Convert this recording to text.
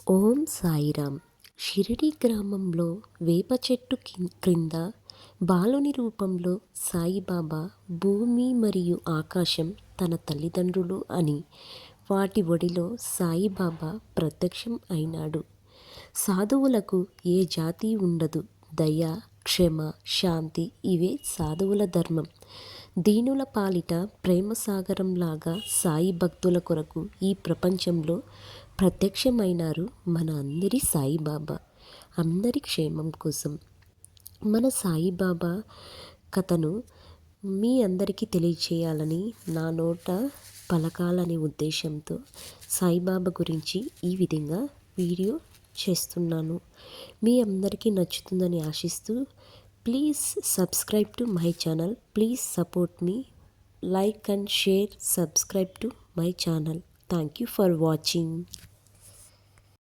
ఓం సాయిరామ్. షిరిడి గ్రామంలో వేప చెట్టు క్రింద బాలుని రూపంలో సాయిబాబా భూమి మరియు ఆకాశం తన తల్లిదండ్రులు అని వాటి ఒడిలో సాయిబాబా ప్రత్యక్షం అయినాడు. సాధువులకు ఏ జాతి ఉండదు. దయ, క్షమ, శాంతి ఇవే సాధువుల ధర్మం. దీనుల పాలిట ప్రేమ సాగరంలాగా సాయి భక్తుల కొరకు ఈ ప్రపంచంలో ప్రత్యక్షమైనారు మన అందరి సాయిబాబా. అందరి క్షేమం కోసం మన సాయిబాబా కథను మీ అందరికీ తెలియచేయాలని నా నోట పలకాలనే ఉద్దేశంతో సాయిబాబా గురించి ఈ విధంగా వీడియో చేస్తున్నాను. మీ అందరికీ నచ్చుతుందని ఆశిస్తూ please subscribe to my channel. Please support me. Like and share, subscribe to my channel. Thank you for watching.